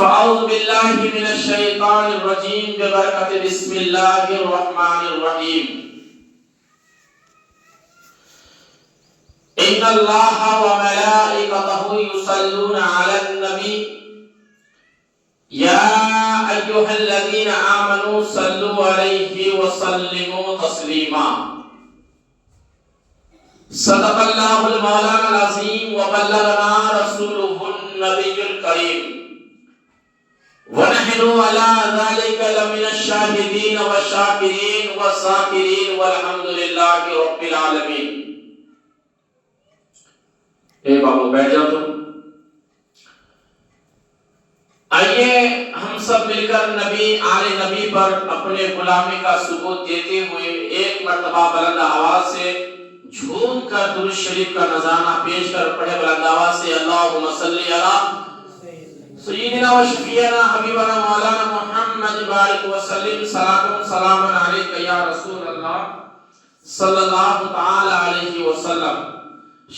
فأعوذ بالله من الشيطان الرجيم ببركة بسم الله الرحمن الرحيم إن الله وملائكته يصلون على النبي يا أيها الذين آمنوا صلوا عليه وسلموا تسليما صدق الله المولانا العظيم وبلغنا رسوله النبي الكريم ونحن على ذلك لمن الشاهدين والشاكرين والذاكرين والحمد لله رب العالمين. اے بابو بیٹھ جاؤ تم. آئیے ہم سب مل کر نبی آل نبی پر اپنے غلامی کا ثبوت دیتے ہوئے ایک مرتبہ بلند آواز سے جھوم کر درود شریف کا نذرانہ پیش کر پڑھے بلند آواز سے اللہم صلی علی سیدنا و شفیعنا حبیبنا مولانا محمد بارک وسلم صلاۃ سلام علیک یا رسول اللہ صلی اللہ تعالی علیہ وسلم.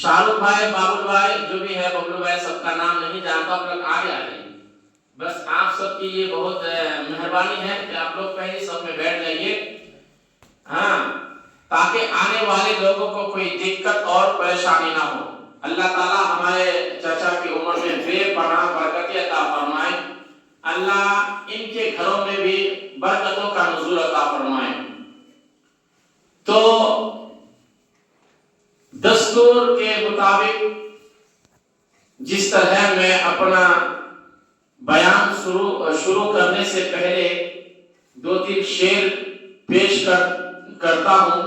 شاہ رخ بھائی، بابل بھائی، جو بھی ہے ببلو بھائی، سب کا نام نہیں جانتا، آپ لوگ آگے آ جائیے. بس آپ سب کی یہ بہت مہربانی ہے کہ آپ لوگ پہلے سب میں بیٹھ جائیے، ہاں، تاکہ آنے والے لوگوں کو کوئی دقت اور پریشانی نہ ہو. اللہ تعالیٰ ہمارے چچا کی عمر میں بے پناہ برکت عطا فرمائے. اللہ ان کے گھروں میں بھی برکتوں کا نزول عطا فرمائے. تو دستور کے مطابق جس طرح میں اپنا بیان شروع کرنے سے پہلے 2-3 شعر پیش کرتا ہوں،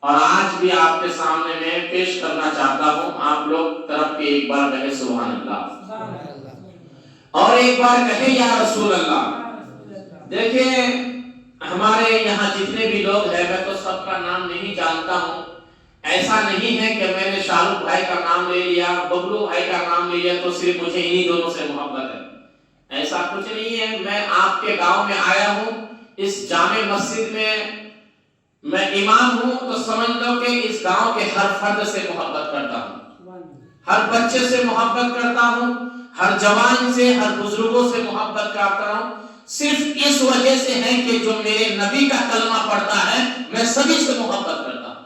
اور آج بھی آپ کے سامنے میں پیش کرنا چاہتا ہوں. آپ لوگ طرف کے ایک بار کہے سبحان اللہ، اور ایک بار کہے یا رسول اللہ. دیکھیں ہمارے یہاں جتنے بھی لوگ ہیں، میں تو سب کا نام نہیں جانتا ہوں. ایسا نہیں ہے کہ میں نے شاہ رخ بھائی کا نام لے لیا، ببلو بھائی کا نام لے لیا تو صرف مجھے انہی دونوں سے محبت ہے. ایسا کچھ نہیں ہے. میں آپ کے گاؤں میں آیا ہوں، اس جامع مسجد میں امام ہوں، تو سمجھ لو کہ اس گاؤں کے ہر فرد سے محبت کرتا ہوں، ہر بچے سے محبت کرتا ہوں، ہر جوان سے، ہر بزرگوں سے محبت کرتا ہوں. صرف اس وجہ سے ہے کہ جو میرے نبی کا کلمہ پڑھتا ہے میں سبھی سے محبت کرتا ہوں.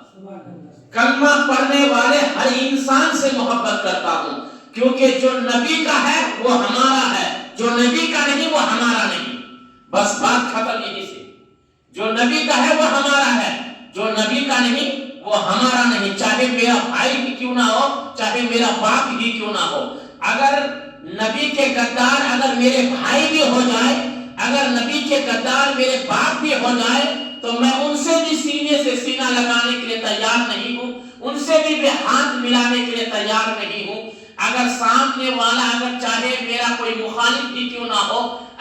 کلمہ پڑھنے والے ہر انسان سے محبت کرتا ہوں، کیونکہ جو نبی کا ہے وہ ہمارا ہے، جو نبی کا نہیں وہ ہمارا نہیں. بس بات ختم یہیں سے. جو نبی کا ہے وہ ہمارا ہے، جو نبی کا نہیں وہ ہمارا نہیں. چاہے میرا بھائی بھی کیوں نہ ہو، چاہے میرا باپ ہی کیوں نہ ہو. اگر نبی کے غدار اگر میرے بھائی بھی ہو جائے، اگر نبی کے غدار میرے باپ بھی ہو جائے، تو میں ان سے بھی سینے سے سینہ لگانے کے لیے تیار نہیں ہوں، ان سے بھی ہاتھ ملانے کے لیے تیار نہیں ہوں. اگر سامنے والا اگر چاہے میرا کوئی مخالف بھی کیوں نہ ہو،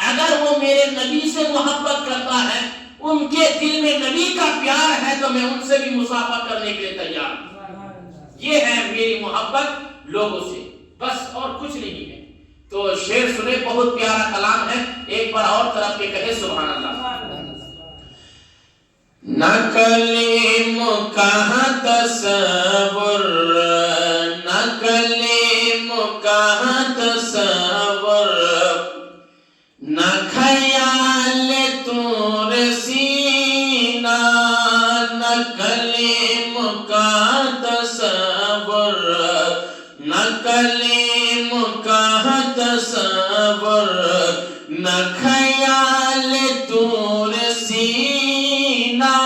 اگر وہ میرے نبی سے محبت کرتا ہے، ان کے دل میں نبی کا پیار ہے، تو میں ان سے بھی مصافحہ کرنے کے لیے تیار ہوں. یہ ہے میری محبت لوگوں سے، بس اور کچھ نہیں ہے. تو شعر سنے، بہت پیارا کلام ہے. ایک بار اور طرف کے کہے سبحان اللہ. نہ کلیم کہاں تصور، نہ کلیم کہاں تصور، نہ خیال طور سینہ، نہ کلیم کہاں تصور، نہ کلیم کہاں تصور، نہ خیال طور سینہ،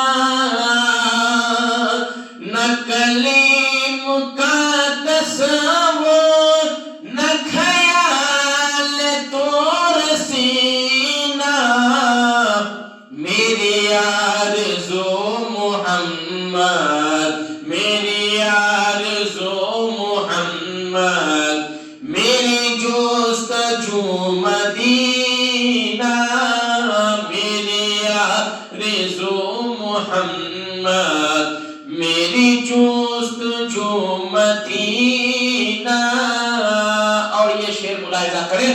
نہ کلیم کا تصور، نہ خیال طور سینہ. میری آرزو محمد، میری آرزو محمد، میری جستجو مدینہ، میری آرزو محمد، میری جستجو مدینہ. اور یہ شعر ملاحظہ کریں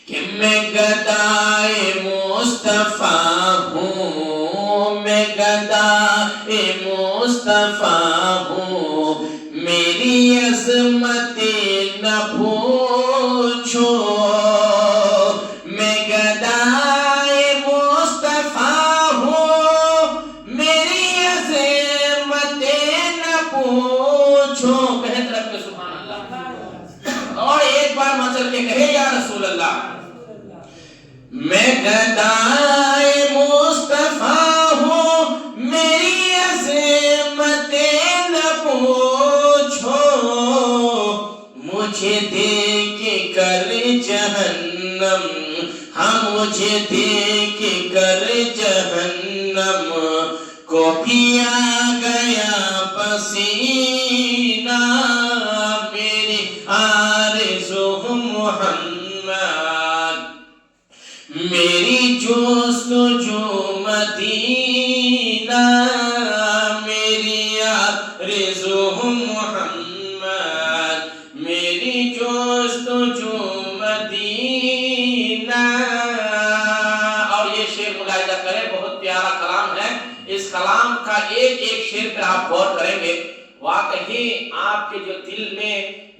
کہ میں گدائے مصطفیٰ ہوں، میں گدائے مصطفیٰ ہوں، میری عظمت نہ پوچھو، میں گدائے مصطفیٰ ہوں، میری عظمتیں نہ پوچھو، مجھے دیکھ کر جہنم، ہاں مجھے دیکھ کر جہنم کو پیا گیا پسینہ، میری آرزو محمد، میری جستجو مدینہ، میری آرزو محمد، میری جستجو مدینہ۔ اور یہ شعر ملاحظہ کریں، بہت پیارا کلام ہے۔ اس کلام کا ایک ایک شعر پر آپ غور کریں گے، واقعی آپ کے جو دل میں،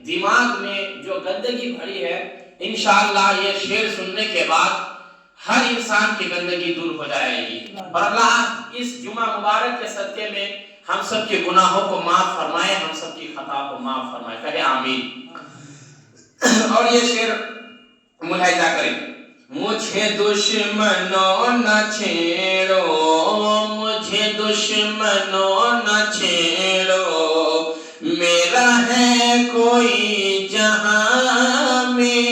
دماغ میں جو گندگی بھری ہے، انشاءاللہ یہ شعر سننے کے بعد ہر انسان کی گندگی دور ہو جائے گی، اور اللہ اس جمعہ مبارک کے صدقے میں ہم سب کے گناہوں کو معاف فرمائے، ہم سب کی خطا کو معاف فرمائے، کہے آمین۔ اور یہ شعر ملاحظہ کریں، مجھے دشمنوں نہ چھیڑو، مجھے دشمنوں نہ چھیڑو، میرا ہے کوئی جہاں میں،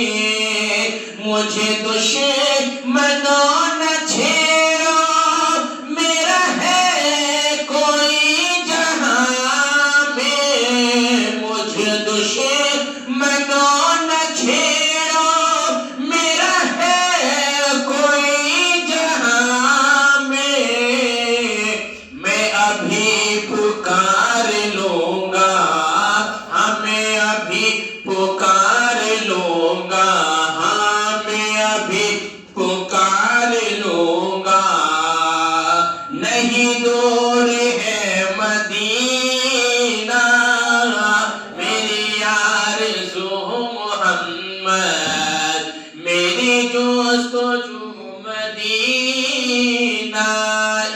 مجھے دشمنوں نہ چھیڑو، میرا ہے کوئی جہاں میں، مجھے دشمنوں نہ چھیڑو، میرا ہے کوئی جہاں میں ابھی پکار لوں گا، ہمیں ابھی پکار لوں گا، پکار لوں گا، نہیں دور ہے مدینہ، میری آرزو محمد، میری جستجو مدینہ۔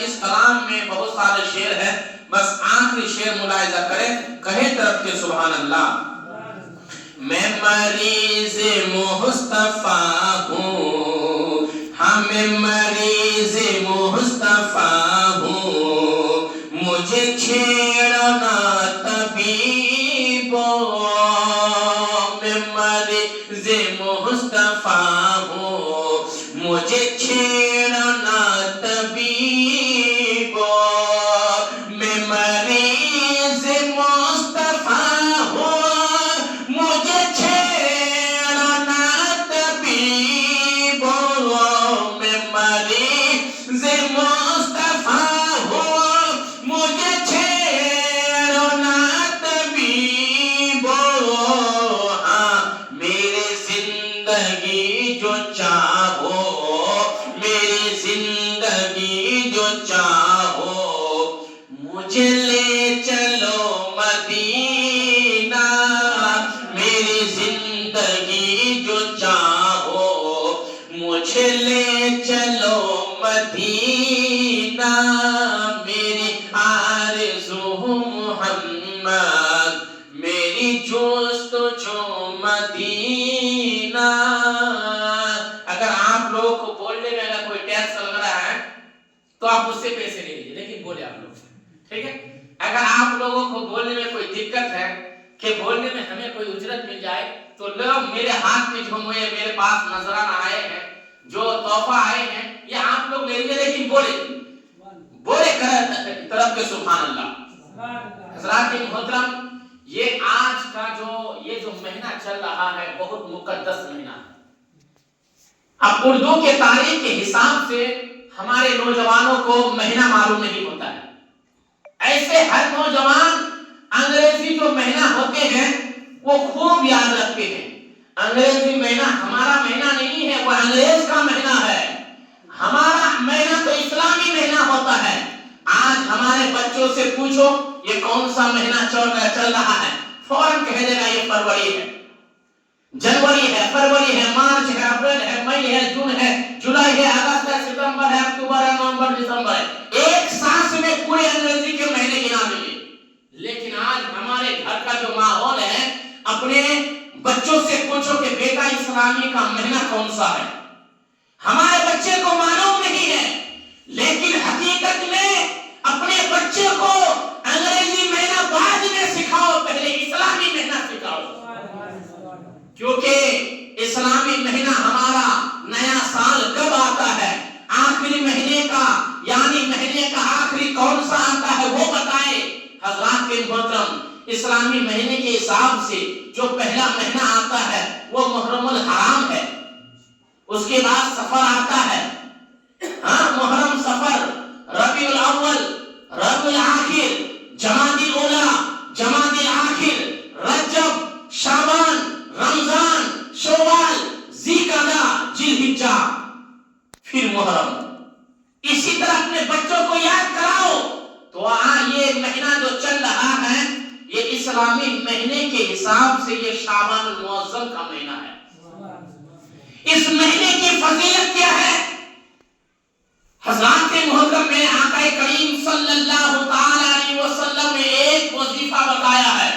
اس کلام میں بہت سارے شعر ہیں، بس آخری شعر ملاحظہ کریں، کہے طرف کے سبحان اللہ، میں مریض مصطفیٰ ہوں، ہمیں مریض مصطفیٰ ہوں، مجھے چھیڑنا طبیبو، میں مریض مصطفیٰ ہوں، مجھے چھیڑنا طبیبو، میں مریض مصطفیٰ ہوں، مجھے چھیڑنا طبیبو، میں مریض مصطفیٰ ہوں، مجھے چھیڑنا طبیبو، ہاں میرے زندگی جو چاہو، میری زندگی جو چاہو، مجھے لے چلو مدینہ، میری زندگی جو چاہو، مجھے لے چلو مدینہ، میری آرزو محمد، میری جستجو مدینہ۔ اگر آپ لوگوں کو بولنے میں اگر کوئی ٹیکس لگ رہا ہے تو آپ اس سے پیسے لے لیجیے، لیکن بولے آپ لوگ، ٹھیک ہے؟ اگر آپ لوگوں کو بولنے میں کوئی دقت ہے کہ بولنے میں ہمیں کوئی اجرت مل جائے تو لوگ میرے ہاتھ میں جو میرے پاس نذرانہ آئے ہیں، جو تحفہ آئے ہیں، یہ آپ لوگ لے لیجیے، لیکن بولے طرف کے سبحان اللہ۔ حضرات محترم، یہ آج کا جو مہینہ چل رہا ہے بہت مقدس مہینہ ہے۔ اب اردو کے تاریخ کے حساب سے ہمارے نوجوانوں کو مہینہ معلوم نہیں ہوتا ہے، ایسے ہر نوجوان انگریزی جو مہینہ ہوتے ہیں وہ خوب یاد رکھتے ہیں۔ انگریزی مہینہ ہمارا مہینہ نہیں ہے، وہ انگریز کا مہینہ ہے، ہمارا مہینہ تو اسلامی مہینہ ہوتا ہے۔ آج ہمارے بچوں سے پوچھو یہ کون سا مہینہ چل رہا ہے، فوراً کہہ دے گا یہ فروری ہے، جنوری ہے، فروری ہے، مارچ ہے، اپریل ہے، مئی ہے، جون ہے، جولائی ہے، اگست ہے، ستمبر ہے، اکتوبر ہے، نومبر، دسمبر ہے، ایک سانس میں پورے انگریزی کے مہینے گنا دیں گے۔ لیکن آج ہمارے گھر کا جو ماحول ہے، اپنے بچوں سے پوچھو کہ بیٹا اس اسلامی کا مہینہ کون سا ہے؟ ہمارے بچے کو معلوم نہیں ہے، لیکن حقیقت میں اپنے بچے کو انگریزی مہینہ بعد میں سکھاؤ، پہلے اسلامی مہینہ سکھاؤ، کیونکہ اسلامی مہینہ ہمارا نیا سال کب آتا ہے، آخری مہینے کا یعنی مہینے کا آخری کون سا آتا ہے وہ بتائے۔ حضرات کے محترم، اسلامی مہینے کے حساب سے جو پہلا مہینہ آتا ہے وہ محرم الحرام ہے، اس کے بعد سفر آتا ہے، محرم، سفر، ربیع الاول، ربیع الاخر، جمادی الاولی، جمادی الاخر، رجب، شعبان، رمضان، شوال، ذی-القعدہ، ذی-الحجہ، پھر محرم۔ اسی طرح اپنے بچوں کو یاد کراؤ تو یہ مہینہ جو چل رہا ہے یہ اسلامی مہینے کے حساب سے یہ شعبان المعظم کا مہینہ ہے۔ اس مہینے کی فضیلت کیا ہے؟ حضرات محترم، میں آقا کریم صلی اللہ تعالی علیہ وسلم نے ایک وظیفہ بتایا ہے۔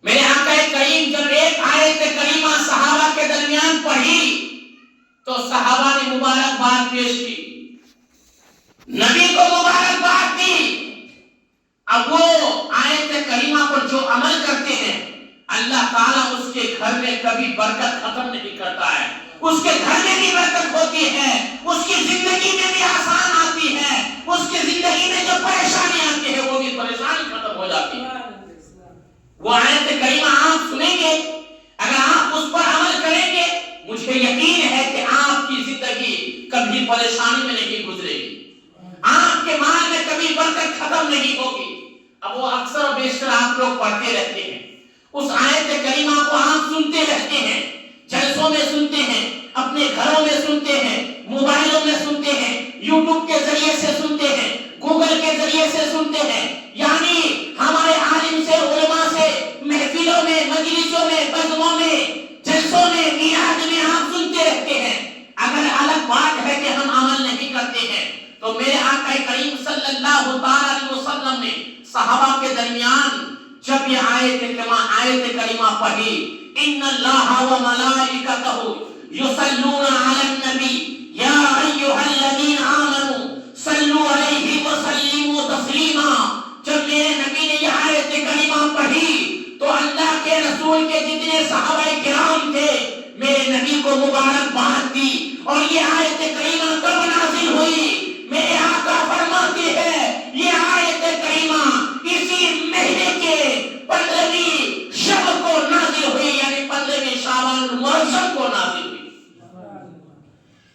میرے آقا کریم جب ایک آیت کریمہ صحابہ کے درمیان پڑھی تو صحابہ نے مبارکباد پیش کی، نبی کو مبارکباد دی۔ اب وہ آیت کریمہ پر جو عمل کرتے ہیں اللہ تعالیٰ اس کے گھر میں کبھی برکت ختم نہیں کرتا ہے، اس کے گھر میں بھی برکت ہوتی ہے، اس کی زندگی میں بھی آسان آتی ہے، اس کی زندگی میں جو پریشانی آتی ہے وہ بھی پریشانی ختم ہو جاتی ہے۔ وہ آیت کریمہ آپ سنیں گے، اگر آپ اس پر عمل کریں گے مجھے یقین ہے کہ آپ کی زندگی کبھی پریشانی میں نہیں گزرے گی، آپ کے مال میں کبھی برکت ختم نہیں ہوگی۔ اب وہ اکثر و بیشتر آپ لوگ پڑھتے رہتے ہیں، اس آیت کریمہ کو آپ سنتے رہتے ہیں، جلسوں میں سنتے ہیں، اپنے گھروں میں سنتے ہیں، موبائلوں میں سنتے ہیں، یوٹیوب کے ذریعے سے سنتے ہیں، گوگل کے ذریعے سے سنتے ہیں، یعنی ہمارے عالم سے، علماء سے، محفلوں میں، مجلسوں میں، بزموں میں، جلسوں میں، میعاد میں آپ سنتے رہتے ہیں۔ اگر الگ بات ہے کہ ہم عمل نہیں کرتے ہیں تو میرے آقا کریم صلی اللہ علیہ وسلم نے صحابہ کے درمیان جب یہ آیت کریمہ پڑھی، ان اللہ و ملائکتہ یصلون علی النبی یا ایھا الذین آمنوا صلوا علیہ وسلموا تسلیما، جب میرے نبی نے یہ آیت کریمہ پڑھی تو اللہ کے رسول کے جتنے صحابہ کرام تھے میرے نبی کو مبارکباد دی۔ اور یہ آیت کریمہ کب نازل ہوئی؟ میرے آقا فرماتے ہیں یہ آیت کریمہ اسی مہینے کے 15ویں شب کو نازل ہوئی، یعنی 15ویں شعبان المعظم کو نازل ہوئی۔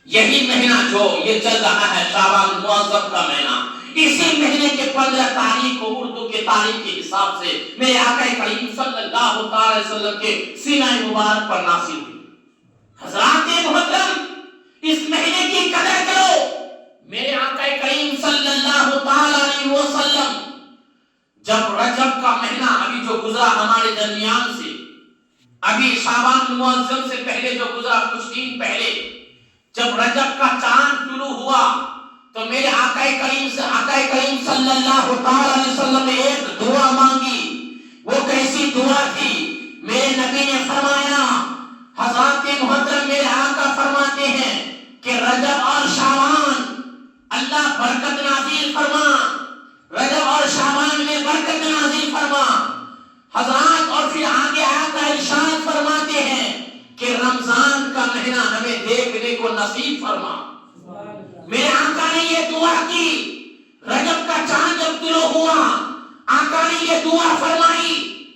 یہی مہینہ جو یہ چل رہا ہے شعبان المعظم کا مہینہ، اسی مہینے کے 15 تاریخ کو اردو کے تاریخ کے حساب سے میرے آقا کریم صلی اللہ علیہ وسلم کے سینہ مبارک پر نازل ہوئی۔ حضرات محترم، اس مہینے کی قدر کرو۔ میرے آقا کریم صلی اللہ علیہ وسلم جب رجب کا مہینہ ابھی جو گزرا ہمارے درمیان سے، ابھی شعبان المعظم سے پہلے جو گزرا کچھ دن پہلے، جب رجب کا چاند طلوع ہوا تو میرے آقا کریم صلی اللہ علیہ وسلم نے ایک دعا مانگی۔ وہ کیسی دعا تھی؟ میرے نبی نے فرمایا، حضرات محترم میرے آقا فرماتے ہیں کہ رجب اور شعبان اللہ برکت نازل فرما، رجب اور شعبان میں برکت نازل فرما حضرات۔ اور پھر آگے آقا ارشاد فرماتے ہیں کہ رمضان کا مہینہ ہمیں دیکھنے کو نصیب فرما۔ میرے آقا نے یہ دعا کی، رجب کا چاند جب طلوع ہوا آقا نے یہ دعا فرمائی،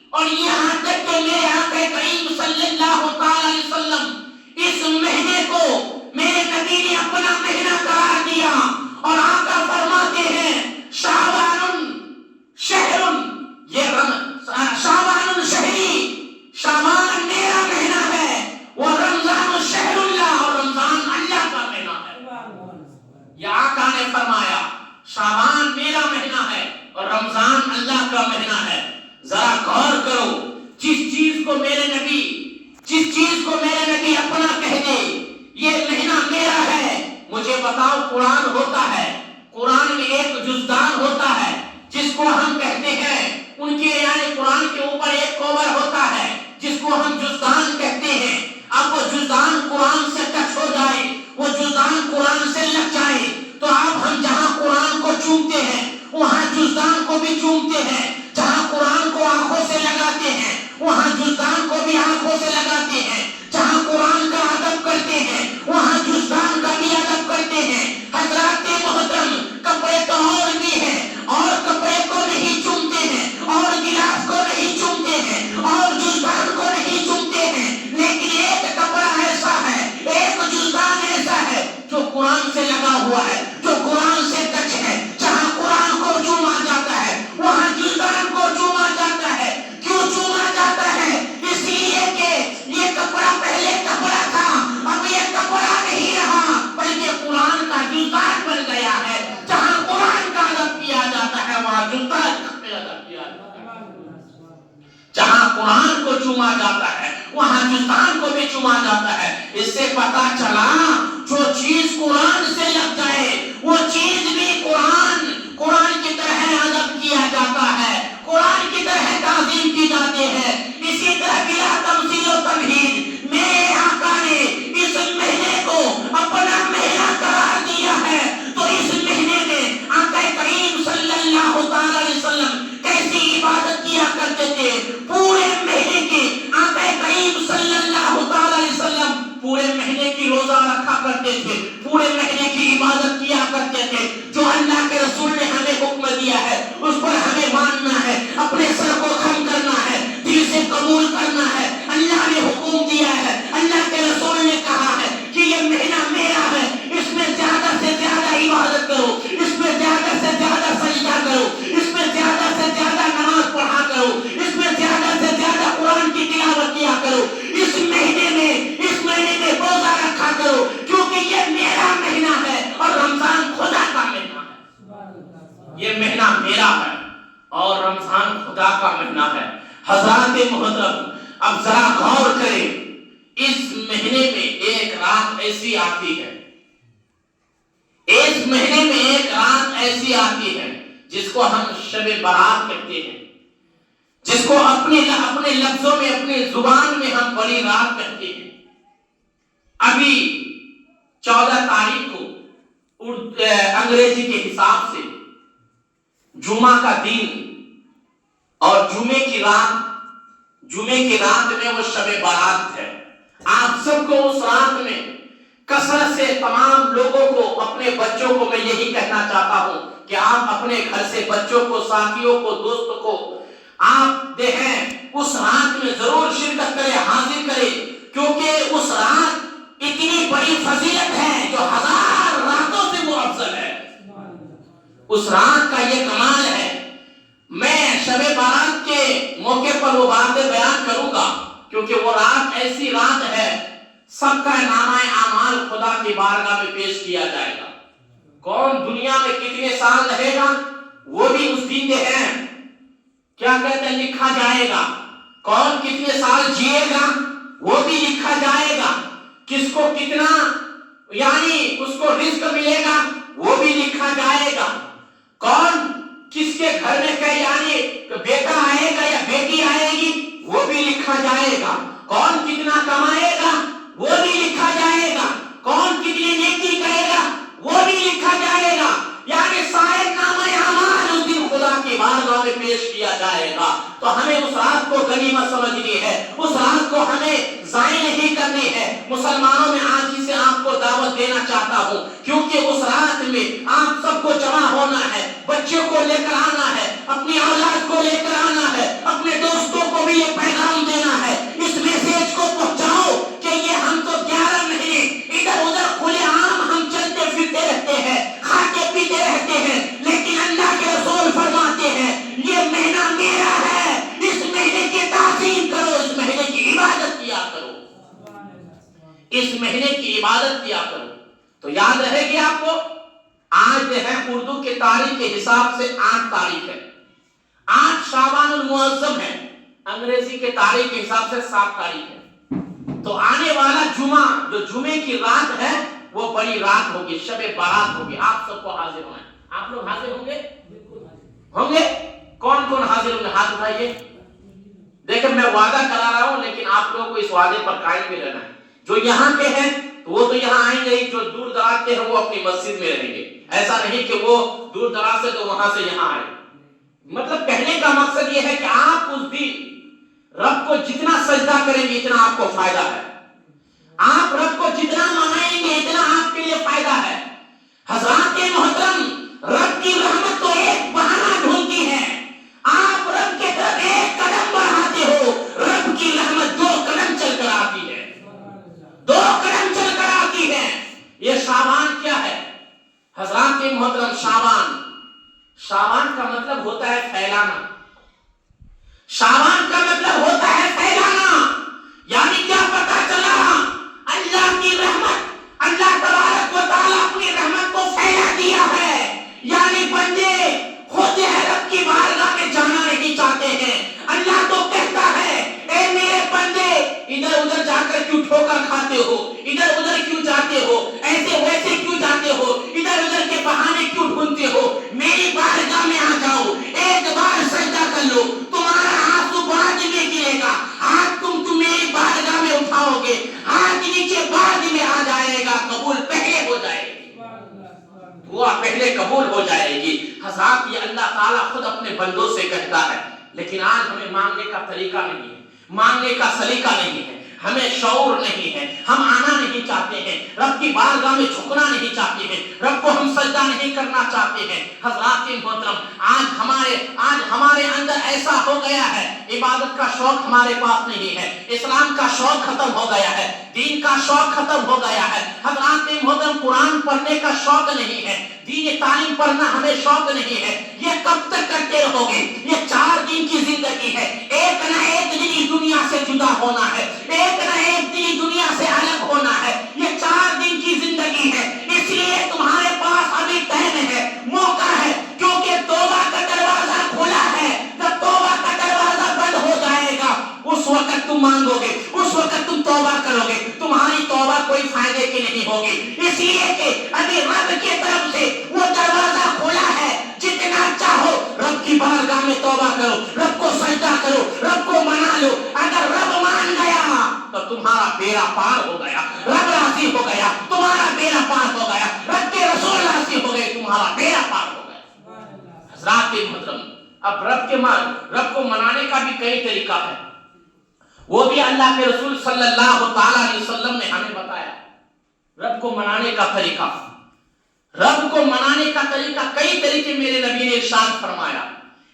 اور یہاں تک کہ میرے آقا کریم صلی اللہ علیہ وسلم اس مہینے کو میرے نبی نے اپنا مہینہ قرار دیا، اور آقا فرماتے ہیں شعبان شہر، یہ شعبان شہری، شعبان میرا مہینہ ہے، اور رمضان شہر اللہ، اور رمضان اللہ کا مہینہ ہے۔ یہ آقا نے فرمایا شعبان میرا مہینہ ہے اور رمضان اللہ کا مہینہ ہے۔ ذرا غور کرو، جس چیز کو میرے نبی اپنا کہہ دے یہ مہینہ میرا ہے، مجھے بتاؤ قرآن ہوتا ہے، قرآن میں ایک جزدان ہوتا ہے جس کو ہم کہتے ہیں، ان کے یعنی قرآن کے اوپر ایک کور ہوتا ہے جس کو ہم جزدان کہتے ہیں۔ اب وہ جزدان قرآن سے ٹچ ہو جائے، وہ جزدان قرآن سے لگ جائے، تو اب ہم جہاں قرآن کو چومتے ہیں وہاں جزدان کو بھی چومتے ہیں، جہاں قرآن کو آنکھوں سے لگاتے ہیں وہاں جزدان کو بھی آنکھوں سے لگاتے ہیں، جہاں قرآن کا ادب کرتے ہیں وہاں جزدان کا بھی ادب کرتے ہیں۔ حضرات محترم، کپڑے تو اور بھی ہیں، اور کپڑے کو نہیں چومتے ہیں، اور گلاس کو نہیں چومتے ہیں، اور جزدان کو نہیں چومتے ہیں، لیکن ایک کپڑا ایسا ہے، ایک جزدان ایسا ہے جو قرآن سے لگا ہوا ہے، جو قرآن سے ٹچ ہے۔ جہاں قرآن کو چوما جاتا ہے وہاں جزدان کو چوما جاتا ہے۔ کیوں چوما جاتا ہے؟ اس لیے کہ یہ کپڑا پہلے کپڑا تھا، اب یہ کپڑا نہیں رہا بلکہ قرآن کا جزدان بن گیا ہے۔ جہاں قرآن کا ادب کیا جاتا ہے وہاں جزدان کا بھی ادب کیا جاتا ہے۔ جہاں قرآن کو چوما جاتا ہے وہاں جزدان کو بھی چوما جاتا ہے۔ اس سے پتا چلا جو چیز قرآن سے لگ جائے وہ چیز بھی قرآن کی طرح ادب کیا جاتا ہے، قرآن کی طرح تعظیم کی جاتی ہے۔ اسی طرح بلا تمثیل و تمہید میرے آقا نے اس مہینے کو اپنا مہینہ قرار دیا ہے، تو اس مہینے میں آقا کریم صلی اللہ علیہ وسلم کیسی عبادت کیا کرتے تھے؟ پورے مہینے کی آقا کریم صلی اللہ علیہ وسلم پورے مہینے کی روزہ رکھا کرتے تھے، پورے مہینے کی عبادت کیا کرتے تھے۔ جو اللہ کے رسول نے ہمیں حکم دیا ہے اس پر ہمیں ماننا ہے، اپنے سر کو خم کرنا ہے، دل سے قبول کرنا ہے۔ اللہ نے حکم دیا ہے، اللہ کے رسول نے کہا ہے کہ یہ مہینہ میرا ہے، اس میں زیادہ سے زیادہ عبادت کرو، اس میں زیادہ سے زیادہ سجدہ کرو، اس میں زیادہ سے زیادہ نماز پڑھا کرو، اس میں زیادہ سے زیادہ قرآن کی تلاوت کیا کرو، اس مہینے میں روزہ رکھا کرو، کیونکہ یہ میرا مہینہ ہے اور رمضان خدا کا مہینہ ہے۔ یہ مہینہ میرا ہے اور رمضان خدا کا مہینہ ہے۔ حضرات محترم، اب ذرا غور کریں، اس مہینے میں ایک رات ایسی آتی ہے، اس مہینے میں ایک رات ایسی آتی ہے جس کو ہم شب برات کہتے ہیں، جس کو اپنے لفظوں میں، اپنی زبان میں ہم بڑی رات کہتے ہیں۔ ابھی 14 تاریخ کو انگریزی کے حساب سے جمعہ کا دن اور جمعے کی رات میں وہ شب برات ہے۔ آپ سب کو اس رات میں کثرت سے تمام لوگوں کو، اپنے بچوں کو میں یہی کہنا چاہتا ہوں کہ آپ اپنے گھر سے بچوں کو، ساتھیوں کو، دوستوں کو آپ دیکھیں اس رات میں ضرور شرکت کریں، حاضر کریں، کیونکہ اس رات اتنی بڑی فضیلت ہے جو 1000 راتوں سے وہ افضل ہے۔ اس رات کا یہ کمال ہے۔ میں شب برات کے موقع پر وہ باتیں بیان کروں گا کیونکہ وہ رات ایسی رات ہے، سب کا نامہ اعمال خدا کی بارگاہ میں پیش کیا جائے گا۔ کون دنیا میں کتنے سال رہے گا وہ بھی اس دن کے ہیں، کیا کہتے ہیں، لکھا جائے گا۔ کون کتنے سال جیے گا وہ بھی لکھا جائے گا۔ کس کو کتنا یعنی اس کو رزق ملے گا وہ بھی لکھا جائے گا۔ کون کس کے گھر میں کہ یعنی بیٹا آئے گا یا بیٹی آئے گی وہ بھی لکھا جائے گا۔ کون کتنا کمائے گا وہ بھی لکھا جائے گا۔ کون کتنی نیکی کرے گا وہ بھی لکھا جائے گا۔ یعنی سارے نامہ اعمال اس دن خدا کی بارگاہ میں پیش کیا جائے گا۔ تو ہمیں اس رات کو غنیمت سمجھنی ہے، اس رات کو ہمیں ضائع نہیں کرنی ہے۔ مسلمانوں میں آج ہی سے آپ کو دعوت دینا چاہتا ہوں کیونکہ اس رات میں آپ سب کو جمع ہونا ہے، بچوں کو لے کر آنا ہے، اپنی اولاد کو لے کر آنا ہے، اپنے دوستوں کو بھی یہ پیغام دینا ہے، اس میسج کو پہنچاؤ کہ یہ ہم تو 11 مہینے ادھر ادھر کھلے عام ہم چلتے پھرتے رہتے ہیں، کھاتے پیتے رہتے ہیں، لیکن اللہ کے رسول فرماتے ہیں یہ مہینہ میرا ہے، اس مہینے کی تعظیم کرو، اس مہینے کی عبادت کیا کرو، اس مہینے کی عبادت کیا کرو۔ تو یاد رہے گی آپ کو، آج جو ہے اردو کے تاریخ کے حساب سے 8 تاریخ ہے، 8 شعبان المعظم ہے، انگریزی کے تاریخ کے حساب سے 7 تاریخ ہے۔ تو آنے والا جمعہ جو جمعے کی رات ہے وہ بڑی رات ہوگی، شب برات ہوگی۔ آپ سب کو حاضر ہونا ہے۔ آپ لوگ حاضر ہوں گے؟ ہوں گے؟ کون کون حاضر ہوں گے؟ ہاتھ اٹھائیے۔ دیکھیں میں وعدہ کرا رہا ہوں لیکن آپ لوگوں کو اس وعدے پر قائم بھی رہنا ہے۔ جو یہاں کے ہیں تو وہ تو یہاں آئیں گے، جو دور دراز کے ہیں وہ اپنی مسجد میں رہیں گے. ایسا نہیں کہ وہ دور دراز سے تو وہاں سے یہاں آئے. مطلب کہنے کا مقصد یہ ہے کہ آپ اس دن رب کو جتنا سجدہ کریں گے اتنا آپ کو فائدہ ہے. آپ رب کو جتنا منائیں گے اتنا آپ کے لیے فائدہ ہے. حضرات محترم، رب کی رحمت تو ایک بہانہ ڈھونڈتی ہے. آپ رب کے طرف ایک قدم بڑھاتے ہو، رب کی رحمت 2 قدم چل کر آتی ہے. 2 قدم چل کر آتی ہے. یہ شعبان کیا ہے حضرات محترم؟ شعبان کا مطلب ہوتا ہے پھیلانا. شعبان کا مطلب ہوتا ہے پھیلانا. یعنی کیا پتا چلا؟ اللہ کی رحمت، اللہ تبارک و تعالیٰ اپنی رحمت کو پھیلا دیا ہے. یعنی بندے ہوتے ہیں رب کی بارگاہ میں جانا نہیں چاہتے ہیں. اللہ تو کہتا ہے اے میرے بندے ادھر ادھر جا کر کیوں ٹھوکر کھاتے ہو، ادھر ادھر کیوں جاتے ہو، ایسے ویسے کیوں جاتے ہو، ادھر ادھر کے بہانے کیوں ڈھونڈتے ہو. میری بارگاہ میں آ جاؤ، ایک بار سجدہ کر لو، تمہارا آنسو بعد میں گرے گا. ہاتھ تم میری بارگاہ میں اٹھاؤ گے، ہاتھ نیچے بعد میں آ جائے گا، قبول پہلے ہو جائے گی، دعا پہلے قبول ہو جائے گی. حضرات یہ اللہ تعالیٰ خود اپنے بندوں سے کہتا ہے. لیکن آج ہمیں مانگنے کا طریقہ نہیں ہے، مانگنے کا سلیقہ نہیں ہے، ہمیں شعور نہیں ہے. ہم آنا نہیں چاہتے ہیں، رب کی بارگاہ میں جھکنا نہیں چاہتے ہیں، رب کو ہم سجدہ نہیں کرنا چاہتے ہیں. حضرات محترم، آج ہمارے اندر ایسا ہو گیا ہے، عبادت کا شوق ہمارے پاس نہیں ہے، اسلام کا شوق ختم ہو گیا ہے، دین کا شوق ختم ہو گیا ہے. حضرات محترم، قرآن پڑھنے کا شوق نہیں ہے، دین تعلیم پڑھنا ہمیں شوق نہیں ہے. یہ کب تک کرتے رہو گے؟ یہ 4 دن کی زندگی ہے، ایک نہ ایک دن اس دنیا سے جدا ہونا ہے، ایک نہ ایک دن دنیا سے الگ ہونا ہے. یہ 4 دن کی زندگی ہے، اس لیے تمہارے پاس ابھی ٹائم ہے، موقع ہے. کیونکہ توبہ کا دروازہ کھلا ہے، جب توبہ کا دروازہ بند ہو جائے گا اس وقت تم مانگو گے، اس وقت تم توبہ کرو گے، تمہاری توبہ کوئی فائدے کی نہیں ہوگی. اس لیے کہ ابھی رب کی طرف سے وہ دروازہ کھلا ہے. جتنا چاہو رب کی بارگاہ میں توبہ کرو، رب کو سجدہ کرو، رب کو منا لو. اگر رب مان گیا تو تمہارا بیڑا پار ہو گیا، رب راضی ہو گیا، تمہارا بیڑا پار ہو گیا، رب کے رسول راضی ہو گئے، تمہارا بیڑا پار ہو گیا. حضرات محترم، اب رب کو منانے کا بھی کئی طریقہ ہے، وہ بھی اللہ کے رسول صلی اللہ تعالی علیہ وسلم نے ہمیں بتایا. رب کو منانے کا طریقہ، رب کو منانے کا طریقہ، کئی طریقے میرے نبی نے ارشاد فرمایا.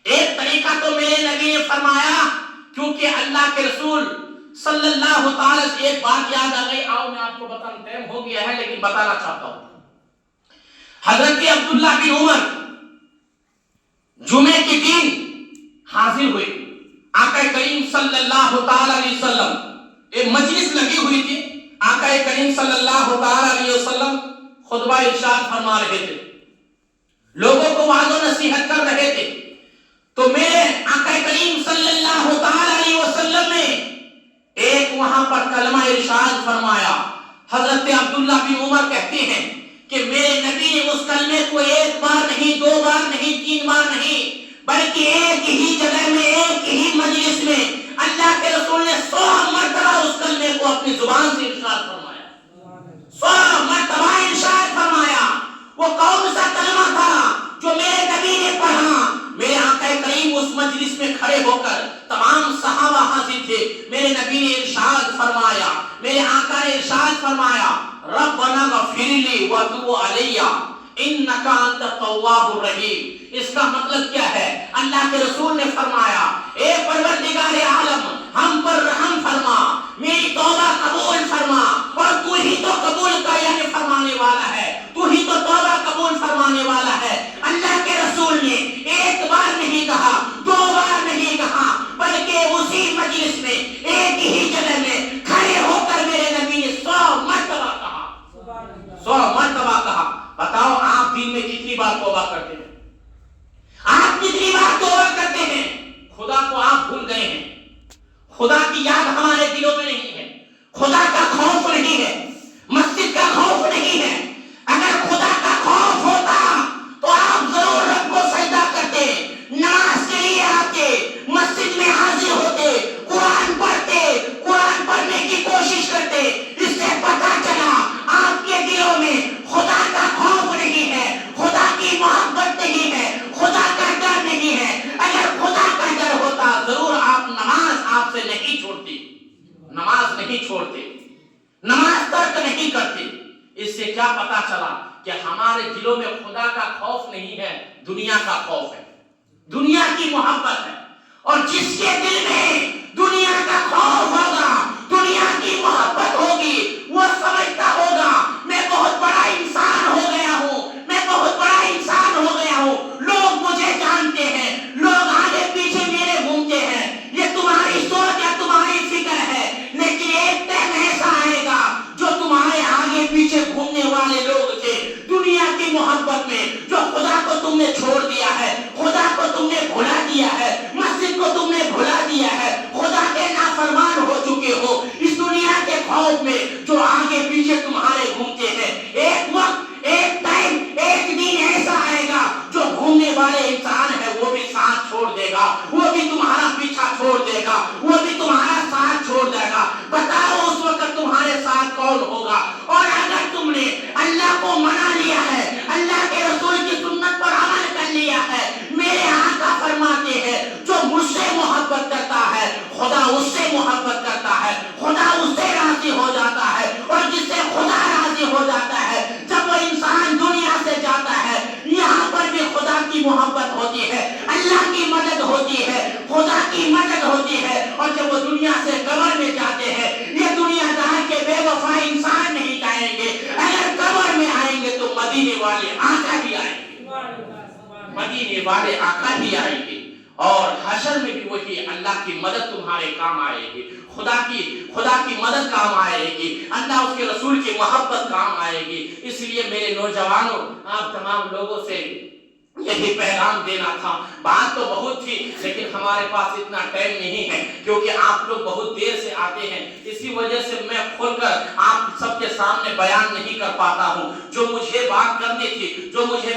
ایک طریقہ تو میرے نبی نے فرمایا، کیونکہ اللہ کے رسول صلی اللہ تعالی سے ایک بات یاد آ گئی. آؤ میں آپ کو بتاؤں، ٹائم ہو گیا ہے لیکن بتانا چاہتا ہوں. حضرت عبداللہ بن عمر جمعے کے دن حاضر ہوئے. آقا کریم صلی اللہ تعالی علیہ وسلم، ایک مجلس لگی ہوئی تھی، آقا کریم صلی اللہ تعالی علیہ وسلم خطبہ ارشاد فرما رہے تھے، لوگوں کو وعظ و نصیحت کر رہے تھے. تو میرے آقا کریم صلی اللہ تعالی علیہ وسلم نے ایک وہاں پر کلمہ ارشاد فرمایا. حضرت عبداللہ بن عمر کہتے ہیں کہ میرے نبی نے اس کلمے کو 1 بار نہیں، 2 بار نہیں، 3 بار نہیں، بلکہ ایک ہی جگہ میں، ایک ہی مجلس میں اللہ کے رسول نے 100 مرتبہ اس کلمے کو اپنی زبان سے ارشاد فرمایا. 100 مرتبہ ارشاد فرمایا. وہ کون سا کلمہ تھا جو میرے نبی نے پڑھا؟ میرے آقا کریم اس مجلس میں کھڑے ہو کر، تمام صحابہ حاضر تھے، میرے نبی نے ارشاد فرمایا، میرے آقا نے ارشاد فرمایا، ربنا اغفر لی وتب علی انک انت التواب الرحیم. اس کا مطلب کیا ہے؟ اللہ کے رسول نے فرمایا، اے پروردگار عالم، ہم پر رحم فرما، میری توبہ قبول فرما. اور تو ہی تو قبول کا یعنی فرمانے والا ہے، تو ہی تو توبہ قبول فرمانے والا ہے. اللہ کے رسول نے 1 بار نہیں کہا، 2 بار نہیں کہا، بلکہ اسی مجلس میں ایک ہی جگہ میں کھڑے ہو کر میرے نبی نے 100 مرتبہ کہا، 100 مرتبہ کہا. بتاؤ آپ دن میں کتنی بار توبہ کرتے ہیں؟ آپ کتنی بار توبہ کرتے ہیں؟ خدا کو آپ بھول گئے ہیں، خدا کی یاد ہمارے دلوں میں نہیں ہے، خدا کا خوف اس سے کیا پتا چلا کہ ہمارے دلوں میں خدا کا خوف نہیں ہے، دنیا کا خوف ہے، دنیا کی محبت ہے۔ اور جس کے دل میں دنیا کا خوف ہوگا، دنیا کی محبت ہوگی، وہ سمجھتا ہوگا میں بہت بڑا انسان ہو گیا ہوں، میں بہت بڑا انسان ہو گیا ہوں، لوگ مجھے جانتے ہیں، لوگ آگے پیچھے میرے گھومتے ہیں۔ یہ تمہاری سوچ یا تمہاری فکر ہے، لیکن ایک ٹائم ایسا آئے گا جو تمہارے آگے پیچھے گھومنے والے لوگ تھے دنیا کی محبت میں، جو خدا کو تم نے چھوڑ دیا ہے، خدا کو تم نے بھلا دیا ہے، مسجد کو تم نے بھلا دیا ہے، خدا کے نافرمان ہو چکے ہو، اس دنیا کے خوف میں جو آگے پیچھے تمہارے گھومتے ہیں، ایک وقت، ایک ٹائم، ایک دن ایسا آئے گا جو گھومنے والے انسان ہے وہ بھی ساتھ چھوڑ دے گا، وہ بھی تمہارا پیچھا چھوڑ دے گا، وہ بھی تمہارا ساتھ چھوڑ دے گا۔ بتاؤ اس وقت تمہارے ساتھ کون ہوگا؟ اور اگر تم نے اللہ کو منا لیا ہے، اللہ کے رسول کی سنت پر عمل کر لیا ہے، میرے آقا فرماتے ہیں جو مجھ سے محبت کرتا ہے خدا اس سے محبت کرتا ہے، خدا اس سے راضی ہو جاتا ہے، اور جس سے خدا راضی ہو جاتا ہے، جب وہ انسان دنیا سے جاتا ہے یہاں پر بھی خدا کی محبت ہوتی ہے، اللہ کی مدد ہوتی ہے، خدا کی مدد ہوتی ہے۔ اور جب وہ دنیا سے قبر میں جاتے ہیں، یہ دنیا دار کے بے وفا انسان نہیں جائیں گے، اگر قبر میں آئیں گے تو مدینے والے آقا بھی آئیں گے، مدینے والے آقا بھی آئیں گے، اور حشر میں بھی وہی اللہ کی مدد تمہارے کام آئے گی، خدا کی مدد کام آئے گی، اللہ اس کے رسول کی محبت کام آئے گی۔ اس لیے میرے نوجوانوں، آپ تمام لوگوں سے یہی پیغام دینا تھا۔ بات تو بہت تھی لیکن ہمارے پاس اتنا ٹائم نہیں ہے، کیونکہ آپ لوگ بہت دیر سے آتے ہیں، اسی وجہ سے میں کھول کر آپ سب کے سامنے بیان نہیں کر پاتا ہوں۔ جو مجھے بات کرنی تھی، جو مجھے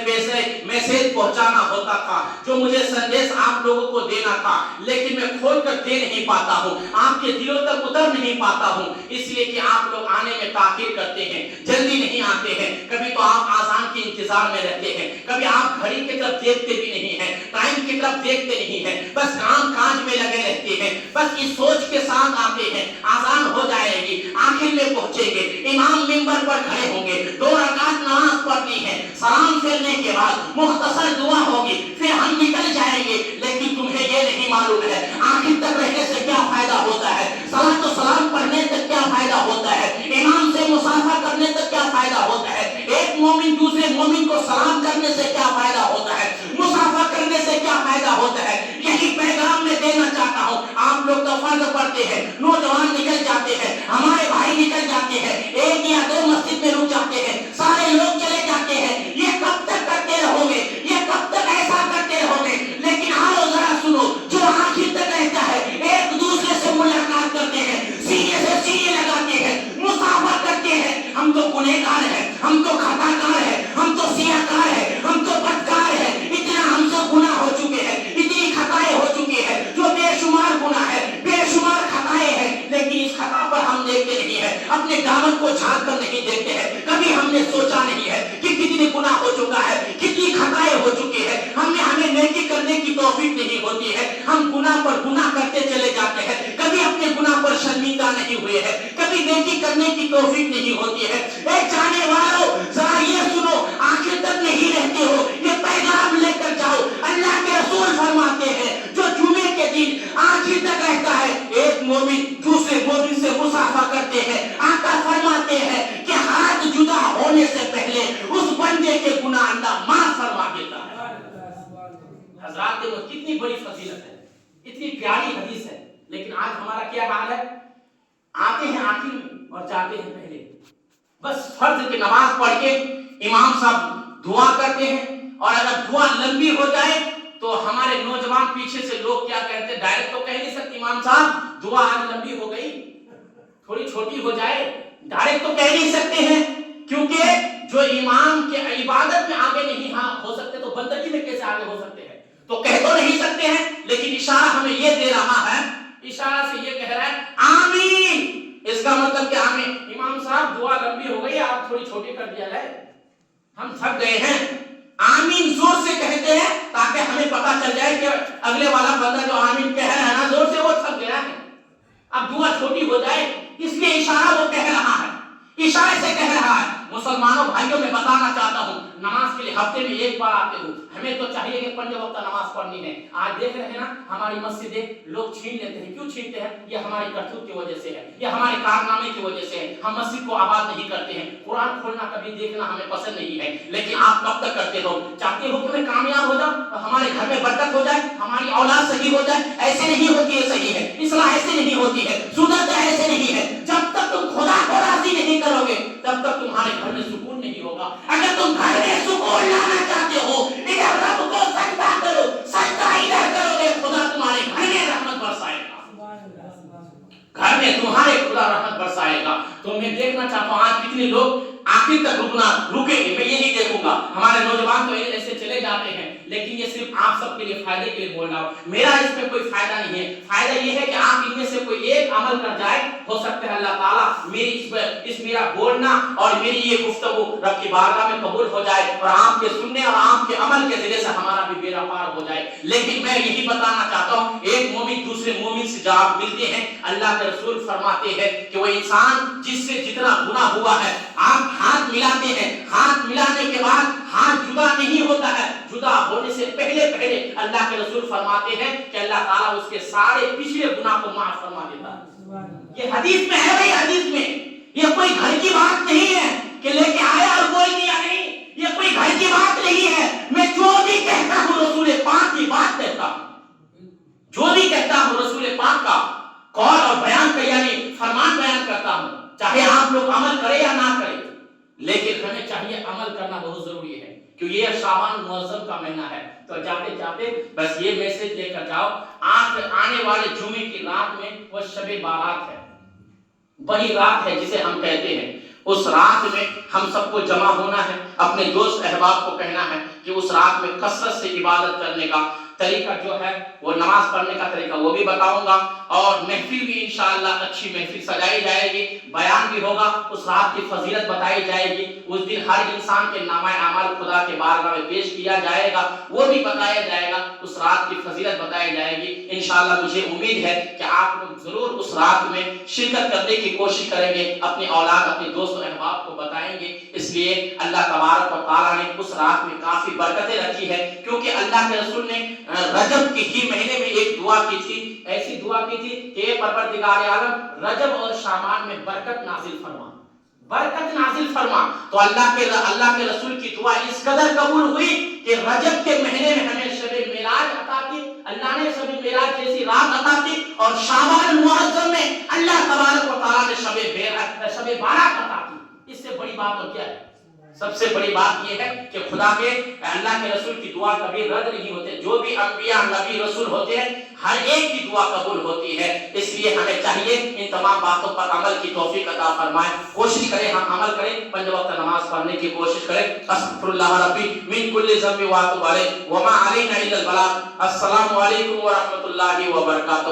میسج پہنچانا ہوتا تھا، جو مجھے سندیش آپ لوگوں کو دینا تھا، لیکن میں کھول کر دے نہیں پاتا ہوں، آپ کے دلوں تک اتر نہیں پاتا ہوں، اس لیے کہ آپ لوگ آنے میں تاخیر کرتے ہیں، جلدی نہیں آتے ہیں، کبھی تو آپ آذان کے انتظار میں رہتے ہیں، کبھی آپ گھڑی کی طرف دیکھتے بھی نہیں ہیں، ٹائم کی طرف دیکھتے نہیں ہیں، بس کام کاج میں لگے رہتے ہیں، بس اس سوچ کے ساتھ آتے ہیں آذان ہو جائے گی، آخر میں پہنچیں گے، امام منبر پر کھڑے ہوں گے، 2 رکعت نماز پڑھنی ہے، سلام پھیرنے کے بعد مختصر دعا ہوگی، پھر ہم نکل جائیں گے۔ لیکن تمہیں یہ نہیں معلوم ہے آخر تک رہنے سے کیا فائدہ ہوتا ہے، صلاۃ و سلام پڑھنے تک کیا فائدہ ہوتا ہے، امام سے مصافحہ کرنے تک کیا فائدہ ہوتا ہے، ایک مومن دوسرے مومن کو سلام کرنے سے کیا فائدہ ہوتا ہے، مصافحہ کرنے سے کیا فائدہ ہوتا ہے۔ یہی پیغام میں دینا چاہتا ہوں۔ آپ لوگ تو فرض پڑھتے ہیں، نوجوان نکل جاتے ہیں، ہمارے بھائی نکل جاتے ہیں، 1 یا 2 مسجد میں رک جاتے ہیں، سارے لوگ چلے جاتے ہیں، یہ کب تک کرتے رہو گے، یہ کب تک ایسا کرتے رہو گے؟ لیکن آؤ ذرا سنو، جو آخر تک رہتا ہے، ایک دوسرے سے ملاقات کرتے ہیں، سینے سے سینے لگاتے ہیں، مصافحہ کرتے ہیں۔ ہم تو گنہگار ہیں، ہم تو خطا کار ہیں، ہم تو سیاہ کار ہیں، ہم تو بدکار ہیں، اتنا ہم سے گناہ ہو چکے ہیں، اتنی خطائیں ہو چکی ہیں، جو بے شمار گناہ ہے، بے شمار خطائیں ہیں، لیکن اس خطا پر ہم دیکھتے نہیں ہیں، اپنے دامن کو جھانک کر نہیں دیکھتے ہیں، کبھی ہم نے سوچا نہیں ہے کہ کتنی گناہ ہو چکا ہے، کتنی خطائیں ہو چکی ہے، ہمیں نیکی کرنے کی توفیق نہیں ہوتی ہے، ہم گناہ پر گناہ کرتے چلے جاتے ہیں، کبھی اپنے گناہ پر شرمندہ نہیں ہوئے ہیں، کبھی نیکی کرنے کی توفیق نہیں ہوتی ہے۔ اے جانے والوں، ذرا یہ سنو، آخر تک نہیں رہتے ہو، یہ پیغام لے کر جاؤ۔ اللہ کے رسول فرماتے ہیں جو جمعے کے دن آخر تک رہتا ہے، ایک مومن دوسرے مومن سے مصافحہ کرتے ہیں، آقا فرماتے ہیں کہ ہاتھ جدا ہونے سے پہلے اس بندے کے گناہ اللہ معاف فرما دیتا ہے۔ حضرات دیکھو کتنی بڑی فضیلت ہے، اتنی پیاری حدیث ہے، لیکن آج ہمارا کیا حال ہے؟ آتے ہیں آخر میں اور جاتے ہیں پہلے۔ بس فرض کی نماز پڑھ کے امام صاحب دعا کرتے ہیں، اور اگر دعا لمبی ہو جائے تو ہمارے نوجوان پیچھے سے لوگ کیا کہتے ہیں، ڈائریکٹ تو کہہ نہیں سکتے امام صاحب دعا آج لمبی ہو گئی، تھوڑی چھوٹی ہو جائے، ڈائریکٹ تو کہہ نہیں سکتے ہیں، کیونکہ جو امام کے عبادت میں آگے نہیں ہو سکتے تو بندگی میں کیسے آگے ہو سکتے ہیں؟ تو کہہ تو نہیں سکتے ہیں، لیکن اشارہ ہمیں یہ دے رہا ہے، اشارہ سے یہ کہہ رہا ہے آمین۔ اس کا مطلب کہ آمین، امام صاحب دعا لمبی ہو گئی، آپ تھوڑی چھوٹی کر دیا جائے، ہم تھک گئے ہیں۔ آمین زور سے کہتے ہیں تاکہ ہمیں پتا چل جائے کہ اگلے والا بندہ جو آمین کہہ رہا ہے نا زور سے، وہ تھک گیا ہے، اب دعا چھوٹی ہو جائے، اس لیے اشارہ وہ کہہ رہا ہے، اشارے سے کہہ رہا ہے مسلمانوں بھائیوں میں بتانا چاہتا ہوں، نماز کے لیے ہفتے میں ایک بار آتے ہو، ہمیں تو چاہیے کہ 5 وقت نماز پڑھنی ہے۔ آج دیکھ رہے ہیں نا ہماری مسجدیں لوگ چھین لیتے ہیں، کیوں چھینتے ہیں؟ یہ ہماری کرتوت کی وجہ سے ہے، یہ ہمارے کارنامے کی وجہ سے ہے۔ ہم مسجد کو آباد نہیں کرتے ہیں، قرآن کھولنا کبھی دیکھنا ہمیں پسند نہیں ہے، لیکن آپ کب تک کرتے ہو؟ چاہتے ہو کہ میں کامیاب ہو جاؤں، ہمارے گھر میں برکت ہو جائے، ہماری اولاد صحیح ہو جائے؟ ایسے نہیں ہوتی ہے، صحیح ہے اصلاح ایسے نہیں ہوتی ہے، سنت ایسے نہیں ہے۔ جب تک تم خدا کو راضی نہیں کرو گے تب تک تمہارے گھر میں سکون نہیں ہوگا۔ اگر تم گھر میں سکون لانا چاہتے ہو، ادھر رب کو سجدہ کرو، سجدہ ادھر کرو گے، خدا تمہارے گھر میں رحمت برسائے گا، گھر میں تمہارے خدا رحمت برسائے گا۔ تو میں دیکھنا چاہتا ہوں آج کتنے لوگ آخر تک رکیں گے، میں یہی دیکھوں گا۔ ہمارے نوجوان تو ایسے چلے جاتے ہیں، لیکن یہ صرف آپ سب کے لیے فائدے کے لیے بول رہا ہوں، میرا اس میں کوئی فائدہ نہیں ہے۔ فائدہ یہ ہے کہ آپ ان میں سے کوئی ایک عمل کر جائے، ہو سکتا ہے اللہ تعالیٰ میری اس میرا بولنا اور میری یہ گفتگو رب کی بارگاہ میں قبول ہو جائے، اور آپ کے سننے اور آپ کے عمل کے ذریعے سے ہمارا بھی بیڑا پار ہو جائے۔ لیکن میں یہی بتانا چاہتا ہوں، ایک مومن دوسرے مومن سے جب آپ ملتے ہیں، اللہ کے رسول فرماتے ہیں کہ وہ انسان جس سے جتنا گناہ ہوا ہے، آپ ہاتھ ملاتے ہیں، ہاتھ ملانے کے بعد ہاتھ جدا نہیں ہوتا ہے، جدا ہونے سے پہلے اللہ کے رسول فرماتے ہیں کہ اللہ تعالیٰ اس کے سارے پچھلے گناہ کو معاف فرما دیتا ہے۔ یہ حدیث میں ہے بھائی، حدیث میں، یہ کوئی گھر کی بات نہیں ہے کہ لے کے آیا اور بول دیا، نہیں، یہ کوئی گھر کی بات نہیں ہے۔ میں جو بھی کہتا ہوں رسول پاک کی بات کہتا ہوں، جو بھی کہتا ہوں رسول پاک کا قول اور بیان کا یعنی فرمان بیان کرتا ہوں، چاہے آپ لوگ عمل کریں یا نہ کریں، لیکن ہمیں چاہیے عمل کرنا بہت ضروری ہے، کیونکہ یہ شعبان معظم کا مہینہ ہے۔ تو جاتے جاتے بس یہ میسج لے کر جاؤ، آنے والے جمعے کی رات میں وہ شب بارات ہے، بڑی رات ہے جسے ہم کہتے ہیں۔ اس رات میں ہم سب کو جمع ہونا ہے، اپنے دوست احباب کو کہنا ہے کہ اس رات میں کثرت سے عبادت کرنے کا طریقہ جو ہے، وہ نماز پڑھنے کا طریقہ وہ بھی بتاؤں گا، اور محفل بھی انشاءاللہ اچھی محفل سجائی جائے گی، بیان بھی ہوگا، اس رات کی فضیلت بتائی جائے گی، اس دن ہر انسان کے نامہ اعمال خدا کے بارگاہ میں پیش کیا جائے گا، وہ بھی بتایا جائے گا، اس رات کی فضیلت بتائی جائے گی۔ انشاءاللہ مجھے امید ہے کہ آپ لوگ ضرور اس رات میں شرکت کرنے کی کوشش کریں گے، اپنی اولاد اپنے دوست و احباب کو بتائیں گے۔ اس لیے اللہ تبارک و تعالیٰ نے اس رات میں کافی برکتیں رکھی ہے، کیونکہ اللہ کے رسول نے رجب کے ہی مہینے میں ایک دعا کی تھی، ایسی دعا کی تھی کہ اے پروردگار عالم، رجب اور شعبان میں برکت نازل فرما، برکت نازل فرما۔ تو اللہ کے رسول کی دعا اس قدر قبول ہوئی کہ رجب کے مہینے میں ہمیں شب معراج عطا کی، اللہ نے شب معراج جیسی رات عطا کی، اور شعبان المعظم میں اللہ تبارک و تعالیٰ نے شب بارات عطا کی۔ اس سے بڑی بات اور کیا ہے؟ سب سے بڑی بات یہ ہے کہ خدا کے اللہ کے رسول کی دعا کبھی رد نہیں ہوتے، جو بھی انبیاء نبی رسول ہوتے ہیں ہر ایک کی دعا قبول ہوتی ہے۔ اس لیے ہمیں چاہیے ان تمام باتوں پر عمل کی توفیق عطا فرمائے، کوشش کریں ہم عمل کریں، 5 وقت نماز پڑھنے کی کوشش کریں۔ استغفر اللہ ربی من کل ذنب واتوب الیہ وما علینا الا البلاغ۔ السلام علیکم ورحمۃ اللہ وبرکاتہ۔